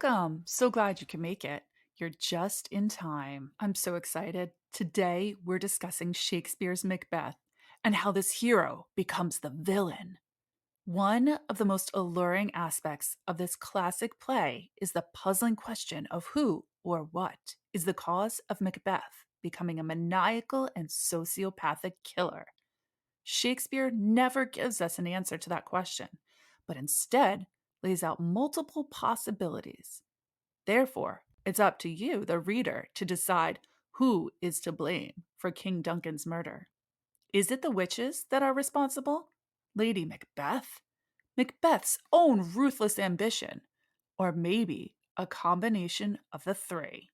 Welcome. So glad you can make it. You're just in time. I'm so excited. Today, we're discussing Shakespeare's Macbeth and how this hero becomes the villain. One of the most alluring aspects of this classic play is the puzzling question of who or what is the cause of Macbeth becoming a maniacal and sociopathic killer. Shakespeare never gives us an answer to that question, but instead lays out multiple possibilities. Therefore, it's up to you, the reader, to decide who is to blame for King Duncan's murder. Is it the witches that are responsible? Lady Macbeth? Macbeth's own ruthless ambition? Or maybe a combination of the three?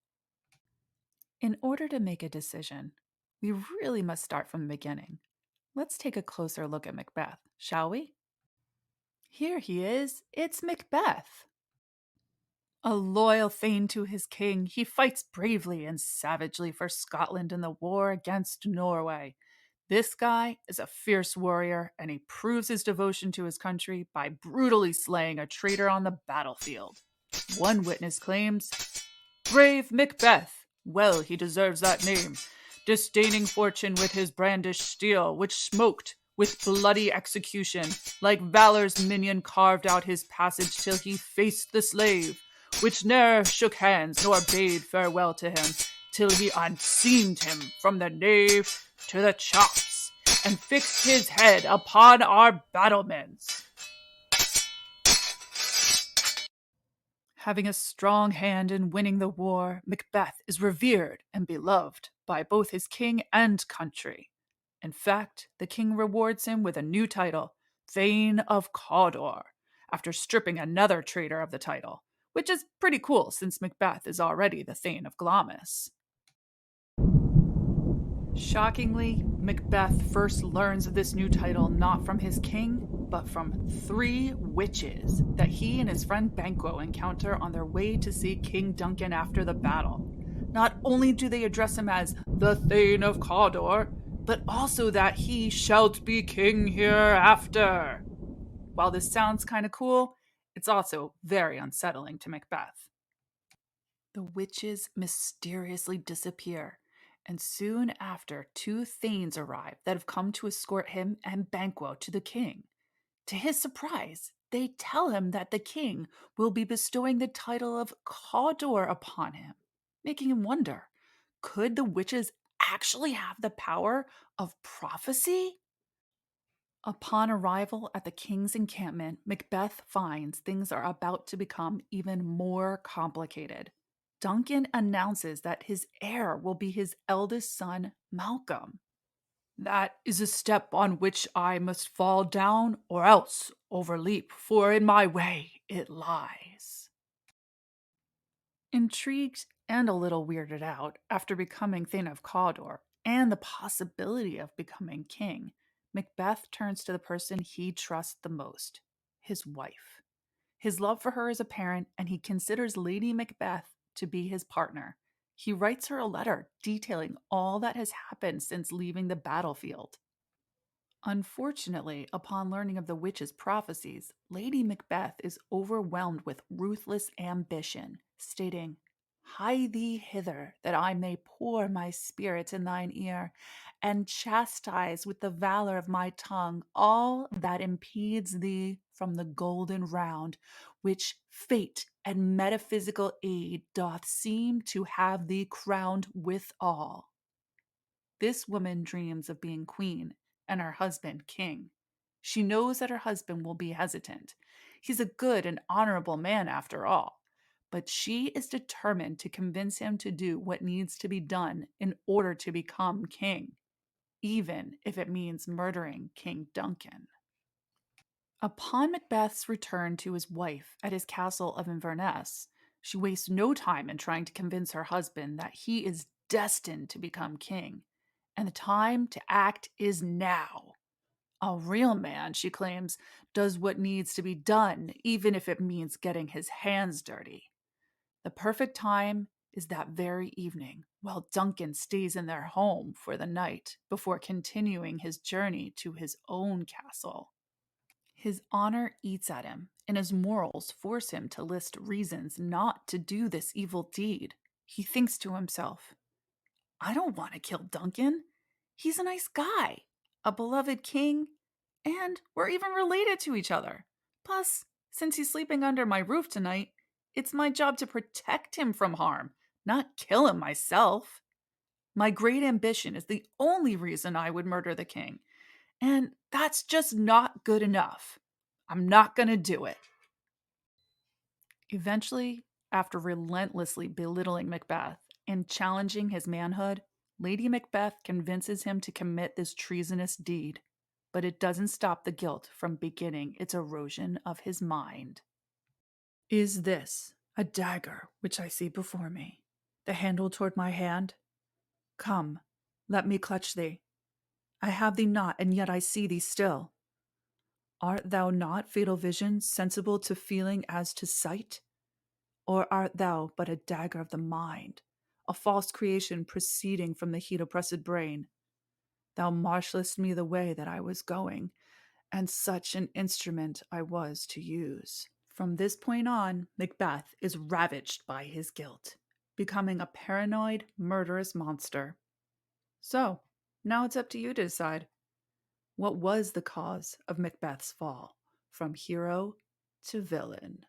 In order to make a decision, we really must start from the beginning. Let's take a closer look at Macbeth, shall we? Here he is. It's Macbeth. A loyal thane to his king, he fights bravely and savagely for Scotland in the war against Norway. This guy is a fierce warrior, and he proves his devotion to his country by brutally slaying a traitor on the battlefield. One witness claims, "Brave Macbeth! Well he deserves that name, disdaining fortune with his brandished steel, which smoked with bloody execution, like valor's minion carved out his passage till he faced the slave, which ne'er shook hands nor bade farewell to him, till he unseamed him from the nave to the chops, and fixed his head upon our battlements." Having a strong hand in winning the war, Macbeth is revered and beloved by both his king and country. In fact, the king rewards him with a new title, Thane of Cawdor, after stripping another traitor of the title, which is pretty cool since Macbeth is already the Thane of Glamis. Shockingly, Macbeth first learns of this new title not from his king, but from three witches that he and his friend Banquo encounter on their way to see King Duncan after the battle. Not only do they address him as the Thane of Cawdor, but also that he shalt be king hereafter. While this sounds kind of cool, it's also very unsettling to Macbeth. The witches mysteriously disappear, and soon after, two thanes arrive that have come to escort him and Banquo to the king. To his surprise, they tell him that the king will be bestowing the title of Cawdor upon him, making him wonder, could the witches actually have the power of prophecy? Upon arrival at the king's encampment, Macbeth finds things are about to become even more complicated. Duncan announces that his heir will be his eldest son, Malcolm. "That is a step on which I must fall down or else overleap, for in my way it lies." Intrigued and a little weirded out after becoming Thane of Cawdor and the possibility of becoming king, Macbeth turns to the person he trusts the most, his wife. His love for her is apparent, and he considers Lady Macbeth to be his partner. He writes her a letter detailing all that has happened since leaving the battlefield. Unfortunately, upon learning of the witch's prophecies, Lady Macbeth is overwhelmed with ruthless ambition, stating, "Hie thee hither, that I may pour my spirit in thine ear, and chastise with the valor of my tongue all that impedes thee from the golden round, which fate and metaphysical aid doth seem to have thee crowned withal." This woman dreams of being queen and her husband king. She knows that her husband will be hesitant. He's a good and honorable man after all. But she is determined to convince him to do what needs to be done in order to become king, even if it means murdering King Duncan. Upon Macbeth's return to his wife at his castle of Inverness, she wastes no time in trying to convince her husband that he is destined to become king, and the time to act is now. A real man, she claims, does what needs to be done, even if it means getting his hands dirty. The perfect time is that very evening, while Duncan stays in their home for the night before continuing his journey to his own castle. His honor eats at him, and his morals force him to list reasons not to do this evil deed. He thinks to himself, I don't want to kill Duncan. He's a nice guy, a beloved king, and we're even related to each other. Plus, since he's sleeping under my roof tonight, it's my job to protect him from harm, not kill him myself. My great ambition is the only reason I would murder the king, and that's just not good enough. I'm not gonna do it. Eventually, after relentlessly belittling Macbeth and challenging his manhood, Lady Macbeth convinces him to commit this treasonous deed, but it doesn't stop the guilt from beginning its erosion of his mind. Is this a dagger which I see before me, the handle toward my hand? Come, let me clutch thee. I have thee not, and yet I see thee still. Art thou not, fatal vision, sensible to feeling as to sight? Or art thou but a dagger of the mind, a false creation proceeding from the heat oppressed brain? Thou marshalest me the way that I was going, and such an instrument I was to use. From this point on, Macbeth is ravaged by his guilt, becoming a paranoid, murderous monster. So, now it's up to you to decide. What was the cause of Macbeth's fall from hero to villain?